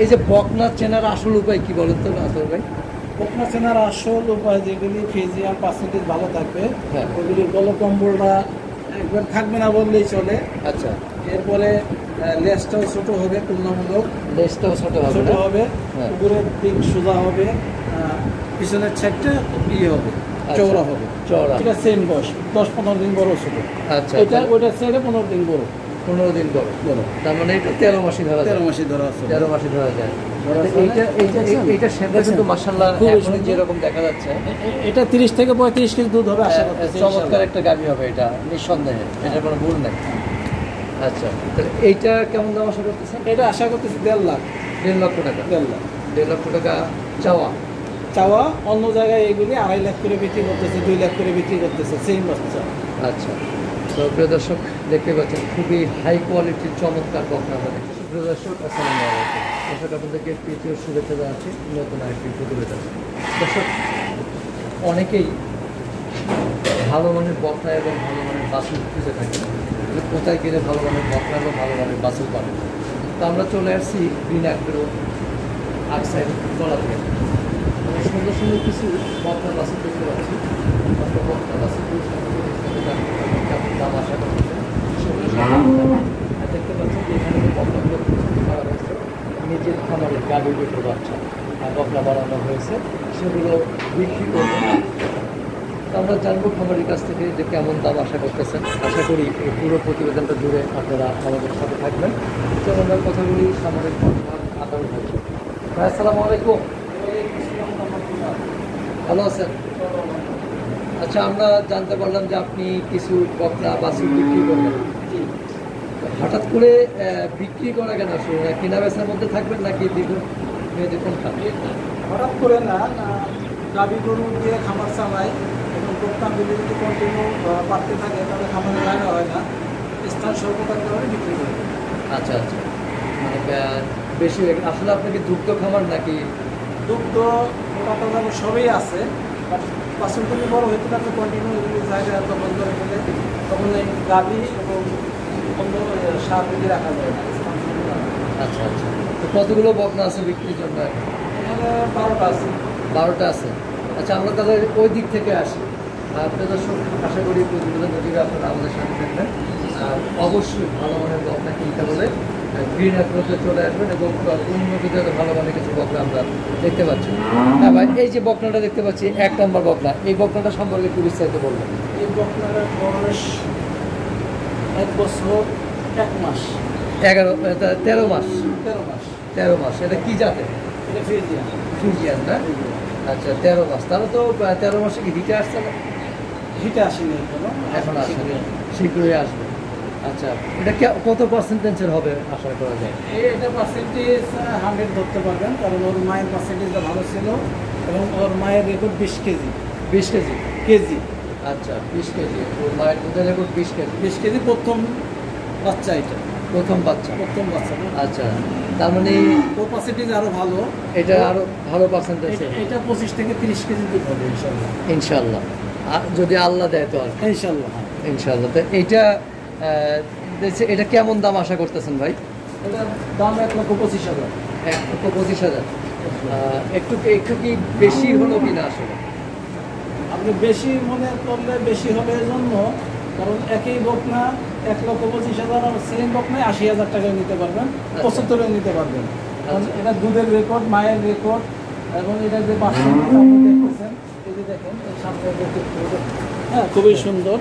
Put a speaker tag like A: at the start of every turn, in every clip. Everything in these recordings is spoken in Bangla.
A: এই যে বকনা চেনার আসল উপায় কি বলেন তো আসল ভাই?
B: বকনা চেনার আসল উপায় যেগুলি ফিজিয়াম পার্সেন্টেজ ভালো থাকবে,
A: হ্যাঁ।
B: ওগুলির গলকম্বলটা একবার থাকবে না বললেই চলে।
A: আচ্ছা,
B: এরপরে লেজটাও ছোট হবে, তুলনামূলক
A: লেজটাও ছোট হবে
B: ছোট
A: না?
B: হবে,
A: হ্যাঁ।
B: উপরের দিক সোজা হবে, পিছনের সাইডটা ইয়ে হবে, চওড়া হবে।
A: চওড়া।
B: এটা সেম বয়স 10-15 দিন বড় ছোট।
A: আচ্ছা,
B: এটা ওইটা ছেড়ে 15 দিন বড়।
A: 15 দিন বড়। তার মানে এটা 13 মাসই ধরা যায়।
B: 13 মাসে ধরা আছে।
A: 13 মাসই ধরা যায়। এইটা সেটা কিন্তু মাশাআল্লাহ এখন যেরকম দেখা যাচ্ছে,
B: এটা 30 থেকে 35 কেজি দুধ হবে আশা করতেছি।
A: চমৎকার একটা গাভী হবে এটা, নিঃসন্দেহে, এটা কোনো ভুল নাই। আচ্ছা, তাহলে এইটা কেমন দাম আশা করতেছেন?
B: এটা আশা করতেছি 1.5 লাখ।
A: 1.5 লক্ষ টাকা।
B: 1.5 লাখ।
A: 1.5 লক্ষ টাকা চাওয়া।
B: চাওয়া অন্য জায়গায় এগুলি 2.5 লাখ করে বিক্রি করতেছে, 2 লাখ করে বিক্রি করতেছে সেম বাচ্চা।
A: আচ্ছা, তো প্রিয় দর্শক দেখতে পাচ্ছেন খুবই হাই কোয়ালিটির চমৎকার বকনা হবে। প্রিয় দর্শক আসসালামু আলাইকুম। দর্শক আপনাদেরকে তৃতীয় শুভেচ্ছা জানাচ্ছি নতুন আরেকটি প্রতিবেদন। দর্শক, অনেকেই ভালো মানের বকনা এবং ভালো মানের বাছুর খুঁজে থাকে, কোথায় গেলে ভালো মানের বকনা এবং ভালো মানের বাছুর পাবে। তো আমরা চলে আসছি গ্রিন অ্যাগ্রো আউটসাইড তলা থেকে। সুন্দর সুন্দর কিছু বকনা বাছুর দেখতে পাচ্ছি। আমরা বকনা বাছুর কেমন দাম আশা করতেছেন দেখতে পাচ্ছেন যে এখানে যে বকনাগুলো করা হয়েছে নিজের খামারের গাভীর উপর বাচ্চা বকনা বানানো হয়েছে, সেগুলো বিক্রি করবো। তো আমরা জানবো খামারের কাছ থেকে যে কেমন দাম আশা করতেছেন। আশা করি এই পুরো প্রতিবেদনটা জুড়ে আপনারা আমাদের সাথে থাকবেন। চলুন আমরা কথা বলি খামারের আদালত হয়েছে। ভাই আসসালামু আলাইকুম, ভালো আছেন? আচ্ছা, আমরা জানতে পারলাম যে আপনি কিছু বকনা বাছুর বিক্রি করবেন। হঠাৎ করে বিক্রি করা কেন আসলে? কেনা বেচার মধ্যে থাকবেন নাকি দ্বিগুণ মেয়েদের কোনটা?
B: হঠাৎ করে না, গাভী গরু দিয়ে খামার চালাই এবং দোকানগুলি যদি কন্টিনিউ বাড়তে থাকে তাহলে খামারে জায়গা হয় না, স্থান স্বল্পতার কারণে বিক্রি করি।
A: আচ্ছা আচ্ছা, মানে বেশি আসলে আপনাকে দুগ্ধ খামার নাকি?
B: দুগ্ধ মোটা সবই আছে, বাছুরগুলি বড় হইতে থাকলে কন্টিনিউ জায়গা দখল করে ফেলে তখন এই গাভী এবং অন্য সার দিকে রাখা যায় না।
A: আচ্ছা আচ্ছা, তো কতগুলো বকনা আছে বিক্রির জন্য?
B: এখানে 12টা আছে।
A: 12টা আছে। আচ্ছা, আমরা তাহলে ওই দিক থেকে আসি। আপনাদের দর্শক আশা করি প্রতিবেদন যদি আপনারা আমাদের সাথে থাকবেন, আর অবশ্যই ভালো মানের বকনা কিনতে হলে গ্রিন অ্যাগ্রোতে চলে আসবেন এবং উন্নতিতে ভালো মানের কিছু বকনা আমরা দেখতে পাচ্ছি। হ্যাঁ ভাই, এই যে বকনাটা দেখতে পাচ্ছি 1 নম্বর বকনা, এই বকনাটা সম্পর্কে একটু বিস্তারিত বলবেন।
B: এই বকনার বয়স 1 বছর 1 মাস।
A: 13 মাস।
B: 13 মাস।
A: 13 মাস। এটা কি জাতের?
B: এটা ফ্রিজিয়ান।
A: ফ্রিজিয়ান না? আচ্ছা, 13 মাস। তাহলে তো 13 মাসে কি হিটে আসছে না?
B: হিটে আসেনি এখনো,
A: এখন আসবে, শীঘ্রই আসবে। আচ্ছা, এটা কত পার্সেন্টেজের হবে আশা করা যায়?
B: এটা পার্সেন্টেজ 100 ধরতে পারবেন, কারণ ওর মায়ের পার্সেন্টেজটা ভালো ছিল এবং ওর মায়ের রেকর্ড 20 কেজি।
A: 20 কেজি?
B: কেজি।
A: আচ্ছা, 20 কেজি। ওর মায়ের দুধের রেকর্ড 20 কেজি।
B: 20 কেজি প্রথম বাচ্চা, এটা
A: প্রথম বাচ্চা।
B: প্রথম বাচ্চা।
A: আচ্ছা, তার মানে
B: ওর পার্সেন্টেজ আরও ভালো,
A: এটা আরও ভালো পার্সেন্টেজ।
B: এটা 25 থেকে 30 কেজি দুধ হবে ইনশাল্লাহ।
A: ইনশাল্লাহ, যদি আল্লাহ দেয় তো আর।
B: ইনশাল্লাহ।
A: ইনশাল্লাহ। তো এটা কেমন দাম আশা করতেছেন ভাই?
B: এটার দাম 1,25,000।
A: 1,25,000। একটু কি বেশি হলো কিনা আসলে?
B: আপনি বেশি মনে করলে বেশি হবে এজন্য, কারণ একই বকনা 1,25,000 আর সেম বকনায় 80,000 টাকায় নিতে পারবেন, 75 নিতে পারবেন। কারণ এটা দুধের রেকর্ড, মায়ের রেকর্ড, এবং এটা যে পার্সেন্টেজ আপনি দেখতেছেন, এই যে দেখেন সামনে, হ্যাঁ খুবই সুন্দর।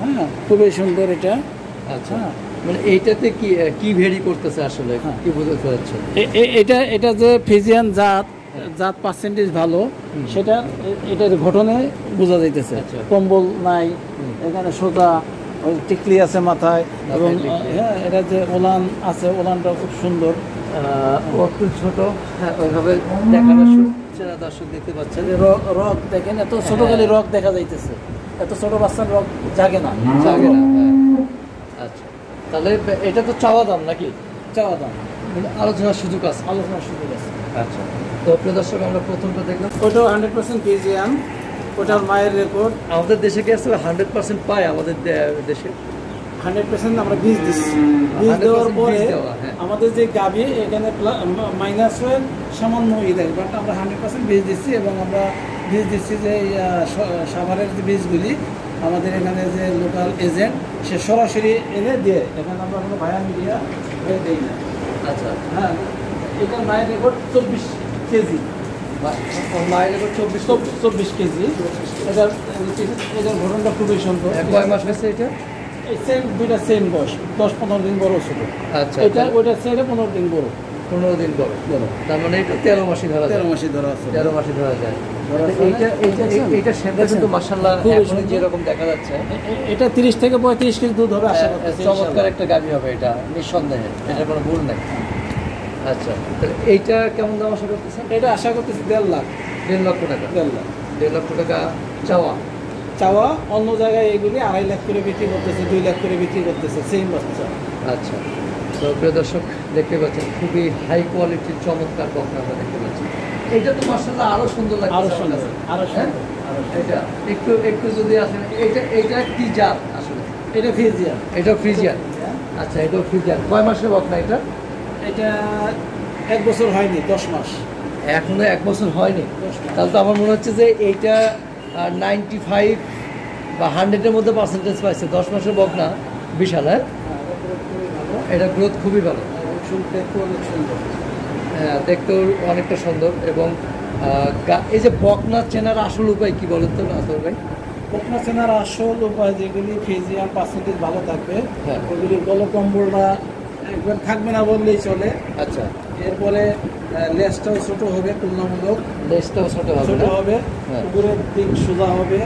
B: হ্যাঁ খুবই সুন্দর এটা।
A: আচ্ছা, মানে এইটাতে কি ভেরি করতেছে আসলে, কি বোঝাতে যাচ্ছে?
B: এটা যে ফিজিয়ান জাত পার্সেন্টেজ ভালো, সেটা এটার ঘটনে বোঝা যাইতেছে। কম্বল নাই, এখানে সোজা ওই টিকলি আছে মাথায়, এবং হ্যাঁ এটা যে ওলান আছে, ওলানটা খুব সুন্দর,
A: একটু ছোট। হ্যাঁ, ওইভাবে দেখানো সেটা দর্শক দেখতে পাচ্ছেন।
B: রক দেখেন, এত ছোট খালি রক দেখা যাইতেছে, এত ছোট বাচ্চার রক জাগে না।
A: আচ্ছা, তাহলে এটা তো চাওয়া দাম নাকি?
B: চাওয়া দাম,
A: আলোচনার সুযোগ আছে।
B: আলোচনার সুযোগ আছে।
A: আচ্ছা, তো প্রিয় দর্শক আমরা প্রথমটা দেখলাম,
B: ওটাও 100% ফিজিয়ান, ওটার মায়ের রেকর্ড।
A: আমাদের দেশে কি আসলে 100% পায় আমাদের দেশে?
B: 100% আমরা বীজ দিচ্ছি। বীজ
A: 100%
B: দেওয়ার পরে
A: বীজ দেওয়া, হ্যাঁ।
B: আমাদের যে গাভী এখানে মাইনাস হয়ে সামান্য দেয়, বাট আমরা 100% বীজ দিচ্ছি এবং আমরা বীজ দিচ্ছি যে সাভারের যে বীজগুলি আমাদের এখানে যে লোকাল এজেন্ট সে সরাসরি এনে দিয়ে, এখানে আমরা কোনো ভায়া মিডিয়া হয়ে দেই না।
A: আচ্ছা,
B: হ্যাঁ, এটার মায়ের রেকর্ড 24 কেজি,
A: মায়ের এবার
B: 24 কেজি। এটার ঘটনাটা খুবই সুন্দর।
A: কয় মাস হয়েছে এটা?
B: সেম দুইটা সেম বয়স, 10-15 দিন বড় ছিল।
A: আচ্ছা,
B: এটা ওইটা ছেড়ে 15 দিন বড়।
A: 15 দিন বড়। তার মানে এটা 13 মাসই ধরা যায়।
B: 13 মাসে ধরা আছে।
A: 13 মাসই ধরা যায়। এইটা সেটা কিন্তু মাশাআল্লাহ এখন যেরকম দেখা যাচ্ছে,
B: এটা 30 থেকে 35 কেজি দুধ হবে আশা করতেছি।
A: চমৎকার একটা গাভী হবে এটা, নিঃসন্দেহে, এটা কোনো ভুল নাই। আচ্ছা, তাহলে এইটা কেমন দাম আশা করতেছেন?
B: এটা আশা করতেছি 1.5 লাখ।
A: 1.5 লক্ষ টাকা।
B: 1.5 লাখ
A: 1.5 লক্ষ টাকা চাওয়া।
B: চাওয়া। অন্য জায়গায় এগুলি 2.5 লাখ করে বিক্রি করতেছে, 2 লাখ করে বিক্রি করতেছে সেম বাচ্চা।
A: আচ্ছা, তো প্রিয় দর্শক দেখতে পাচ্ছেন খুবই হাই কোয়ালিটির চমৎকার বকনা আমরা দেখতে পাচ্ছি। এটা তো মাশাআল্লাহ আরো সুন্দর লাগছে।
B: আরো সুন্দর, আরো
A: হ্যাঁ?
B: সুন্দর।
A: এটা একটু যদি আসেন, এটা কি জাত আসলে?
B: এটা ফ্রিজিয়ান।
A: এটা ফ্রিজিয়ান। আচ্ছা, এটাও ফ্রিজিয়ান। কয় মাসের বকনা এটা?
B: এটা 1 বছর হয়নি, 10 মাস।
A: এখনো 1 বছর হয়নি। তাহলে তো আমার মনে হচ্ছে যে এইটা 95 বা 100-এর মধ্যে পার্সেন্টেজ পাইছে। 10 মাসের বকনা, বিশাল। হ্যাঁ, এটা গ্রোথ খুবই ভালো। হ্যাঁ, দেখতেও অনেকটা সুন্দর। এবং এই যে বকনা চেনার আসল উপায় কি বলেন তো আসল ভাই?
B: বকনা চেনার আসল উপায় যেগুলি ফিজিয়ান পার্সেন্টেজ ভালো থাকবে,
A: হ্যাঁ।
B: ওগুলি গলকম্বলটা একবার থাকবে না বললেই চলে।
A: আচ্ছা,
B: এরপরে লেজটাও ছোট হবে, তুলনামূলক
A: লেজটাও ছোট হবে
B: ছোট
A: না?
B: হবে,
A: হ্যাঁ।
B: উপরের দিক সোজা হবে,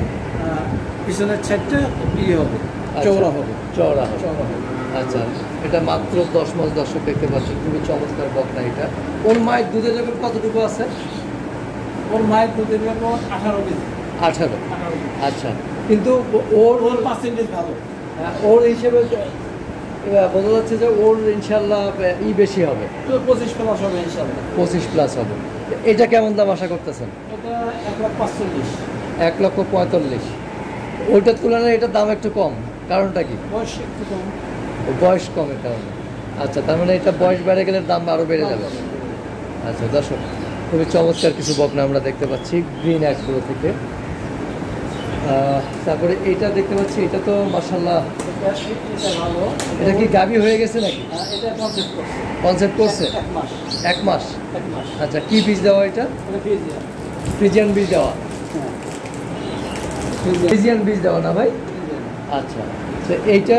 B: পিছনের ছাইডটা ইয়ে হবে, চওড়া হবে।
A: চওড়া হবে।
B: চওড়া হবে।
A: আচ্ছা, এটা মাত্র 10 মাস দর্শক দেখতে পাচ্ছেন, খুবই চমৎকার বকনা এটা। ওর মায়ের দুধের লেভেল কতটুকু আছে?
B: ওর মায়ের দুধের লেভেল 18 কেজি।
A: 18।
B: 18 কেজি।
A: আচ্ছা, কিন্তু ওর
B: ওর পার্সেন্টেজ ভালো।
A: ওর হিসেবে বোঝা যাচ্ছে যে ওর ইনশাল্লাহ বেশি হবে,
B: তো 25 প্লাস হবে ইনশাআল্লাহ।
A: 25 প্লাস হবে। এটা কেমন দাম আশা করতেছেন?
B: এটা 1,45,000।
A: 1,45,000। ওইটার তুলনায় এটার দাম একটু কম, কারণটা কি?
B: বয়স একটু কম।
A: বয়স কমের কারণে। আচ্ছা, তার মানে এটা বয়স বেড়ে গেলে দাম আরও বেড়ে যাবে। আচ্ছা দর্শক, খুবই চমৎকার কিছু বকনা আমরা দেখতে পাচ্ছি গ্রিন অ্যাক্সগুলো থেকে। তারপরে এইটা দেখতে পাচ্ছি, এটা তো মাশাআল্লাহ,
B: এটা ভালো।
A: এটা কি গাভী হয়ে গেছে নাকি?
B: এটা কনসেপ্ট করছে।
A: কনসেপ্ট করছে
B: 1 মাস।
A: 1 মাস।
B: 1 মাস।
A: আচ্ছা, কি বীজ দেওয়া এটা?
B: এটা ফিজিয়ান।
A: ফ্রিজিয়ান বীজ দেওয়া।
B: হ্যাঁ।
A: ফ্রিজিয়ান বীজ দেওয়া না ভাই? আচ্ছা, তো এইটা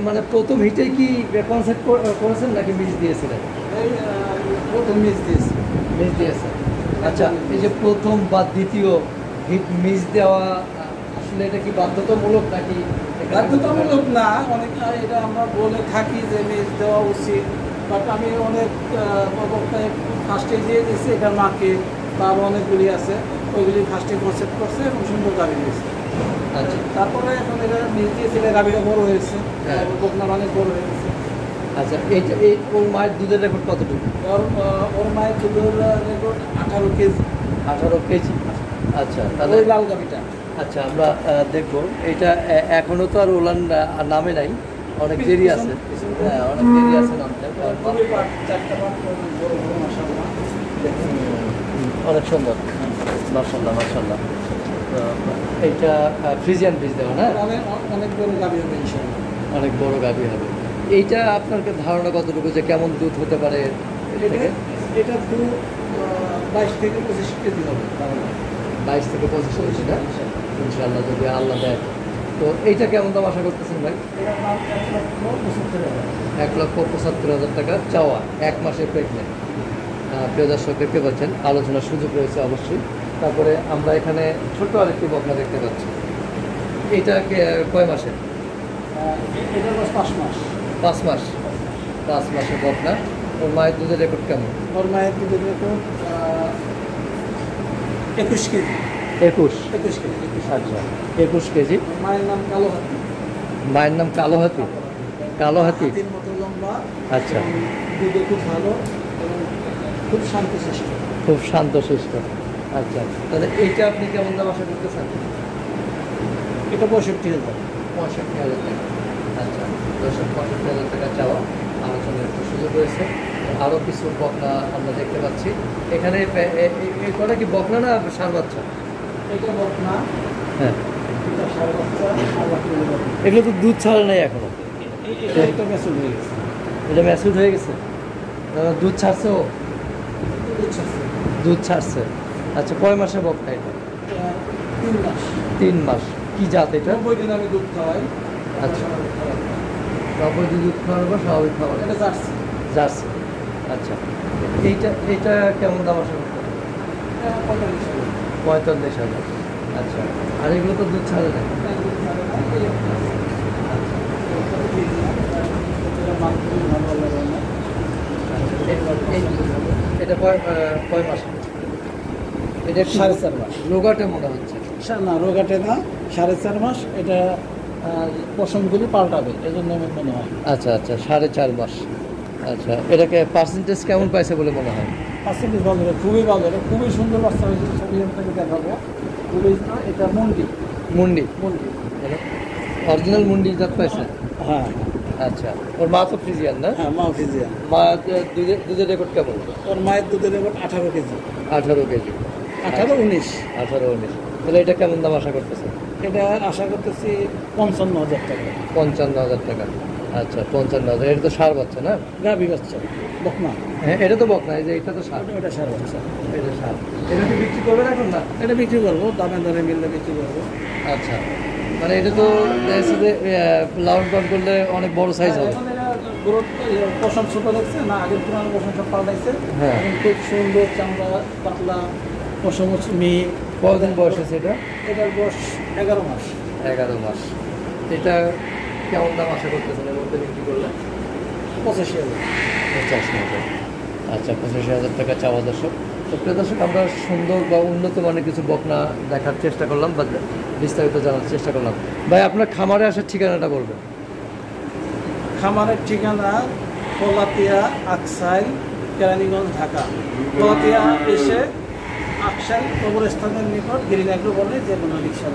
A: মানে প্রথম হিটেই কি কনসেপ্ট করেছেন নাকি বীজ দিয়েছিলেন?
B: এই প্রথম মিস দিয়েছে।
A: বীজ দিয়েছেন। আচ্ছা, এই যে প্রথম বা দ্বিতীয় হিট মিস দেওয়া, আসলে এটা কি বাধ্যতামূলক নাকি?
B: বাধ্যতামূলক না, অনেক এটা আমরা বলে থাকি যে মিস দেওয়া উচিত, বাট আমি অনেক বক্তায় ফার্স্টে দিয়ে দিয়েছি এটা মাকে, বা আরও অনেকগুলি আছে, ওইগুলি ফার্স্টে কনসেপ্ট করছে এবং সুন্দর গাড়ি দিয়েছে।
A: আচ্ছা,
B: তারপরে এখন এটা মিস দিয়েছিল, গাড়িটা বড় হয়েছে,
A: হ্যাঁ।
B: বকনার অনেক বড় হয়ে গেছে।
A: আচ্ছা, এইটা ওর মায়ের দুধের রেকর্ড কতটুকু?
B: ওর মায়ের দুধের রেকর্ড 18 কেজি।
A: 18 কেজি। আচ্ছা, তাহলে
B: ওই লাল গাড়িটা।
A: আচ্ছা, আমরা দেখব এটা এখনো তো আর ওলান নামে নাই, অনেক দেরি আছে। হ্যাঁ, অনেক দেরি আছে নামতে। অনেক সুন্দর, মাশাআল্লাহ মাশাআল্লাহ। এইটা ফ্রিজিয়ান বীজ দেওয়া না?
B: অনেক বড় গাড়ি হবে ইনশাআল্লাহ।
A: অনেক বড় গাভী হবে। এইটা আপনার ধারণা কতটুকু যে কেমন দুধ হতে পারে?
B: এটা দুধ 22 থেকে 25 কেজি হবে।
A: 22 থেকে 25 কেজি না? ইনশাআল্লাহ, যদি আল্লাহ দেয়। তো এইটা কেমন দাম আশা করতেছেন ভাই?
B: এটার দাম 1,75,000।
A: 1,75,000 টাকা চাওয়া, 1 মাসের প্রেগনেন্ট। প্রিয় দর্শক দেখতে পাচ্ছেন, আলোচনার সুযোগ রয়েছে অবশ্যই। তারপরে আমরা এখানে ছোট্ট আরেকটি বকনা দেখতে পাচ্ছি। এইটা কয় মাসের?
B: এটার বয়স 5 মাস।
A: 5 মাস। 5 মাসের বকনা। ওর মায়ের দুধের রেকর্ড কেমন?
B: ওর মায়ের দুধের রেকর্ড 21 কেজি।
A: 21।
B: 21 কেজি। 21।
A: আচ্ছা, 21 কেজি।
B: ওর মায়ের নাম কালো হাতি।
A: মায়ের নাম কালো হাতি। কালো হাতি।
B: হাতির মতো লম্বা।
A: আচ্ছা,
B: এবং দুধে খুব ভালো এবং খুব শান্তশিষ্ট।
A: খুব শান্তশিষ্ট। আচ্ছা, তাহলে এইটা আপনি কেমন দাম আশা করতেছেন?
B: এটা 65,000।
A: 65,000 টাকা। আচ্ছা, 65,000 টাকা চাওয়া, আলোচনার একটু সুযোগ রয়েছে। আরও কিছু বকনা আমরা দেখতে পাচ্ছি এখানে। কটা কি বকনা না ষাঁড় বাচ্চা?
B: এটা বকনা,
A: হ্যাঁ,
B: এটা ষাঁড় বাচ্চা, আর বাকিগুলো বকনা।
A: এগুলো তো দুধ ছাড়ে নাই এখনো।
B: এটা ম্যাচুর হয়ে গেছে।
A: এটা ম্যাচুর হয়ে গেছে, দুধ ছাড়ছে ও? দুধ ছাড়ছে। আচ্ছা, কয় মাসে বকনা এটা?
B: 3 মাস।
A: 3 মাস। কি জাত এটা?
B: 90 দিন আমি দুধ খাওয়াই।
A: আচ্ছা, 90 দিন দুধ খাওয়াবো, স্বাভাবিক খাবার।
B: এটা জার্সি।
A: জার্সি। আচ্ছা, এইটা কেমন দাম আসা করতে? 45,000। আচ্ছা, আর এগুলো তো দুধ ছাড়ে না। এটা কয় মাস? এটা
B: 4.5 মাস।
A: রোগাটে মনে হচ্ছে।
B: না, রোগাটে না, 4.5 মাস। এটা পশমগুলি পাল্টাবে, এজন্য আমার মনে হয়।
A: আচ্ছা আচ্ছা, 4.5 মাস। আচ্ছা, এটাকে পার্সেন্টেজ কেমন পাইছে বলে মনে হয়?
B: পার্সেন্টেজ ভালো, খুবই ভালো, এটা খুবই সুন্দর বাচ্চা হয়েছে। ছবি আপনাকে দেখাবো। খুবই, এটা মুন্ডি।
A: মুন্ডি,
B: মুন্ডি,
A: অরিজিনাল মুন্ডি জাত পাইছে?
B: হ্যাঁ
A: আচ্ছা, ওর মা তো ফ্রিজিয়ান না?
B: হ্যাঁ, মা ফিজিয়ান।
A: মা দুধের রেকর্ড কেমন?
B: ওর মায়ের দুধের রেকর্ড 18 কেজি।
A: 18 কেজি।
B: 18-19।
A: 18-19। তাহলে এটা কেমন দাম আশা করতেছে?
B: এটা আশা করতেছি 55,000 টাকা।
A: 55,000 টাকা। আচ্ছা, 55,000। এটা তো ষাঁড় বাচ্চা না?
B: গাভী বাচ্চা, বকনা।
A: হ্যাঁ, এটা তো বকনা, এই যে এটা তো ষাঁড়।
B: ওটা ষাঁড় বাচ্চা।
A: এটা ষাঁড়। এটা কি বিক্রি করবেন এখন না?
B: এটা বিক্রি করবো, দামে দরে মিললে বিক্রি করবো।
A: আচ্ছা, মানে এটা তো দেখছি যে লাউন পাউন করলে অনেক বড় সাইজ হবে।
B: এখন এটা গ্রোথ, পশম ছোট দেখছে না, আগের তুলনায় পশম সব পাল্টাইছে।
A: হ্যাঁ।
B: এখন খুব সুন্দর চামড়া, পাতলা পশম, মিহি।
A: কতদিন বয়স আছে এটা?
B: এটার বয়স 11 মাস।
A: 11 মাস। এটা কেমন দাম আশা করতেছেন এর মধ্যে বিক্রি করলে?
B: 85,000।
A: 50,000। আচ্ছা, 85,000 টাকা চাওয়া। দর্শক, তো প্রিয় দর্শক, আমরা সুন্দর বা উন্নত মানের কিছু বকনা দেখার চেষ্টা করলাম বা বিস্তারিত জানার চেষ্টা করলাম। ভাই, আপনার খামারে আসার ঠিকানাটা বলবেন।
B: খামারের ঠিকানা পোলাতিয়া, আকসাইল, কেরানীগঞ্জ, ঢাকা। পোলাতিয়া এসে আকসাইল কবরস্থানের নিকট গিরিনাগ্র বলে যে কোনো রিক্সা